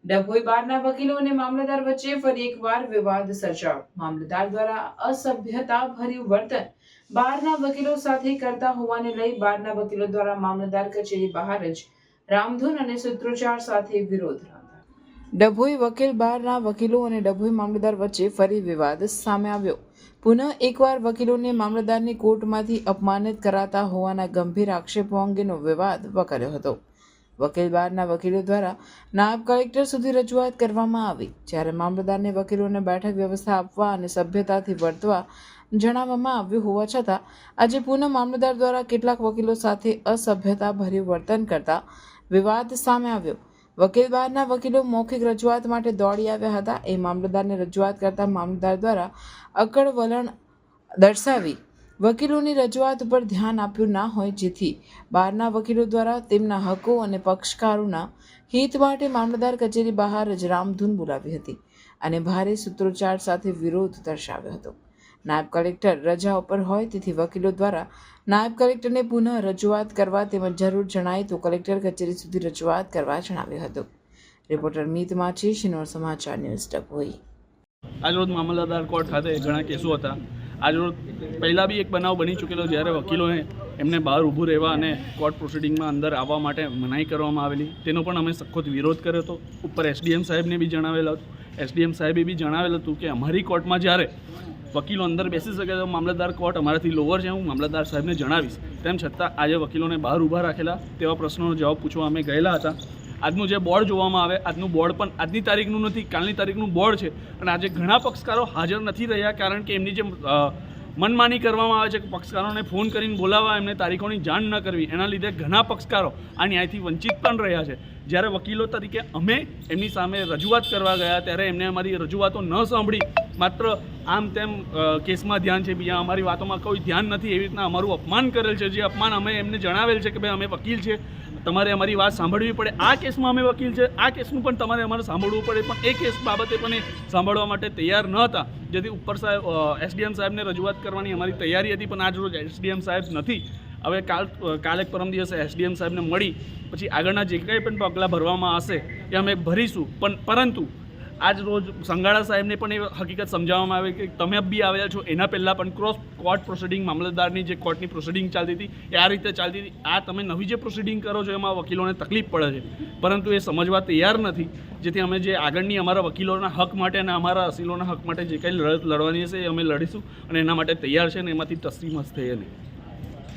ડભોઈ બારના વકીલો અને મામલતદાર વચ્ચે ફરી એકવાર વિવાદ સર્જાયો। મામલતદાર દ્વારા અસભ્યતા ભર્યું વર્તન બારના વકીલો સાથે કરતા હોવાને લઈ બારના વકીલો દ્વારા મામલતદાર કચેરી બહાર જ રામધૂન અને સૂત્રોચ્ચાર સાથે વિરોધ નોંધાવ્યો। ડભોઈ વકીલ બારના વકીલો અને ડભોઈ મામલતદાર વચ્ચે ફરી વિવાદ સામે આવ્યો। પુનઃ એકવાર વકીલોને મામલતદારની કોર્ટમાંથી અપમાનિત કરાતા હોવાના ગંભીર આક્ષેપો અંગેનો વિવાદ વકર્યો હતો। વકીલ બારના વકીલો દ્વારા નાયબ કલેક્ટર સુધી રજૂઆત કરવામાં આવી, જ્યારે મામલતદારને વકીલોને બેઠક વ્યવસ્થા આપવા અને સભ્યતાથી વર્તવા જણાવવામાં આવ્યું હોવા છતાં આજે પુનઃ મામલતદાર દ્વારા કેટલાક વકીલો સાથે અસભ્યતા ભર્યું વર્તન કરતા વિવાદ સામે આવ્યો। વકીલ બારના વકીલો મૌખિક રજૂઆત માટે દોડી આવ્યા હતા। એ મામલતદારને રજૂઆત કરતા મામલતદાર દ્વારા અકળ વલણ દર્શાવી વકીલોની રજૂઆત ઉપર ધ્યાન આપ્યું ના હોય, જેથી બારના વકીલો દ્વારા તેમના હકો અને પક્ષકારોના હિત માટે મામલતદાર કચેરી બહાર જ રામધૂન બોલાવી હતી અને ભારે સૂત્રોચ્ચાર સાથે વિરોધ દર્શાવ્યો હતો। નાયબ કલેક્ટર રજા ઉપર હોય, તેથી વકીલો દ્વારા નાયબ કલેક્ટરને પુનઃ રજૂઆત કરવા તેમજ જરૂર જણાય તો કલેક્ટર કચેરી સુધી રજૂઆત કરવા જણાવ્યું હતું। રિપોર્ટર મીત માછી, શિનોર સમાચાર ન્યૂઝ, ડભોઈ। આજરોજ મામલતદાર કોર્ટ ખાતે ઘણા કેસો હતા। આજરોજ પહેલાં બી એક બનાવ બની ચૂકેલો, જ્યારે વકીલોને એમને બહાર ઊભું રહેવા અને કોર્ટ પ્રોસિડિંગમાં અંદર આવવા માટે મનાઈ કરવામાં આવેલી, તેનો પણ અમે સખત વિરોધ કર્યો હતો। ઉપર એસડીએમ સાહેબને બી જણાવેલો હતો। એસડીએમ સાહેબે બી જણાવેલું હતું કે અમારી કોર્ટમાં જ્યારે વકીલો અંદર બેસી શકે તો મામલતદાર કોર્ટ અમારાથી લોઅર છે, હું મામલતદાર સાહેબને જણાવીશ। તેમ છતાં આજે વકીલોને બહાર ઊભા રાખેલા, તેવા પ્રશ્નોનો જવાબ પૂછવા અમે ગયેલા હતા। આજનું જે બોર્ડ જોવામાં આવે, આજનું બોર્ડ પણ આજની તારીખનું નથી, કાલની તારીખનું બોર્ડ છે અને આજે ઘણા પક્ષકારો હાજર નથી રહ્યા, કારણ કે એમની જે મનમાની કરવામાં આવે છે, પક્ષકારોને ફોન કરીને બોલાવવા, એમને તારીખોની જાણ ન કરવી, એના લીધે ઘણા પક્ષકારો આ ન્યાયથી વંચિત પણ રહ્યા છે। જ્યારે વકીલો તરીકે અમે એમની સામે રજૂઆત કરવા ગયા, ત્યારે એમને અમારી રજૂઆતો ન સાંભળી, માત્ર આમ તેમ કેસમાં ધ્યાન છે, બીજા અમારી વાતોમાં કોઈ ધ્યાન નથી, એવી રીતના અમારું અપમાન કરેલ છે। જે અપમાન અમે એમને જણાવેલ છે કે ભાઈ અમે વકીલ છે, તમારે અમારી વાત સાંભળવી પડે, આ કેસમાં અમે વકીલ છે, આ કેસનું પણ તમારે અમારે સાંભળવું પડે, પણ એ કેસ બાબતે પણ એ સાંભળવા માટે તૈયાર ન હતા, જેથી ઉપર સાહેબ એસડીએમ સાહેબને રજૂઆત કરવાની અમારી તૈયારી હતી, પણ આજ રોજ એસડીએમ સાહેબ નથી। હવે કાલે પરમ દિવસે એસડીએમ સાહેબને મળી પછી આગળના જે કંઈ પણ પગલાં ભરવામાં આવશે એ અમે ભરીશું। પરંતુ આજ રોજ સંઘાડા સાહેબને પણ એ હકીકત સમજાવવામાં આવે કે તમે બી આવ્યા છો, એના પહેલાં પણ કોર્ટ પ્રોસિડિંગ, મામલતદારની જે કોર્ટની પ્રોસિડિંગ ચાલતી હતી એ આ રીતે ચાલતી હતી, આ તમે નવી જે પ્રોસિડિંગ કરો છો એમાં વકીલોને તકલીફ પડે છે, પરંતુ એ સમજવા તૈયાર નથી, જેથી અમે જે આગળની અમારા વકીલોના હક માટે અને અમારા અસીલોના હક માટે જે કંઈ લડત લડવાની હશે એ અમે લડીશું અને એના માટે તૈયાર છે અને એમાંથી તસ્લીમ થઈએ નહીં।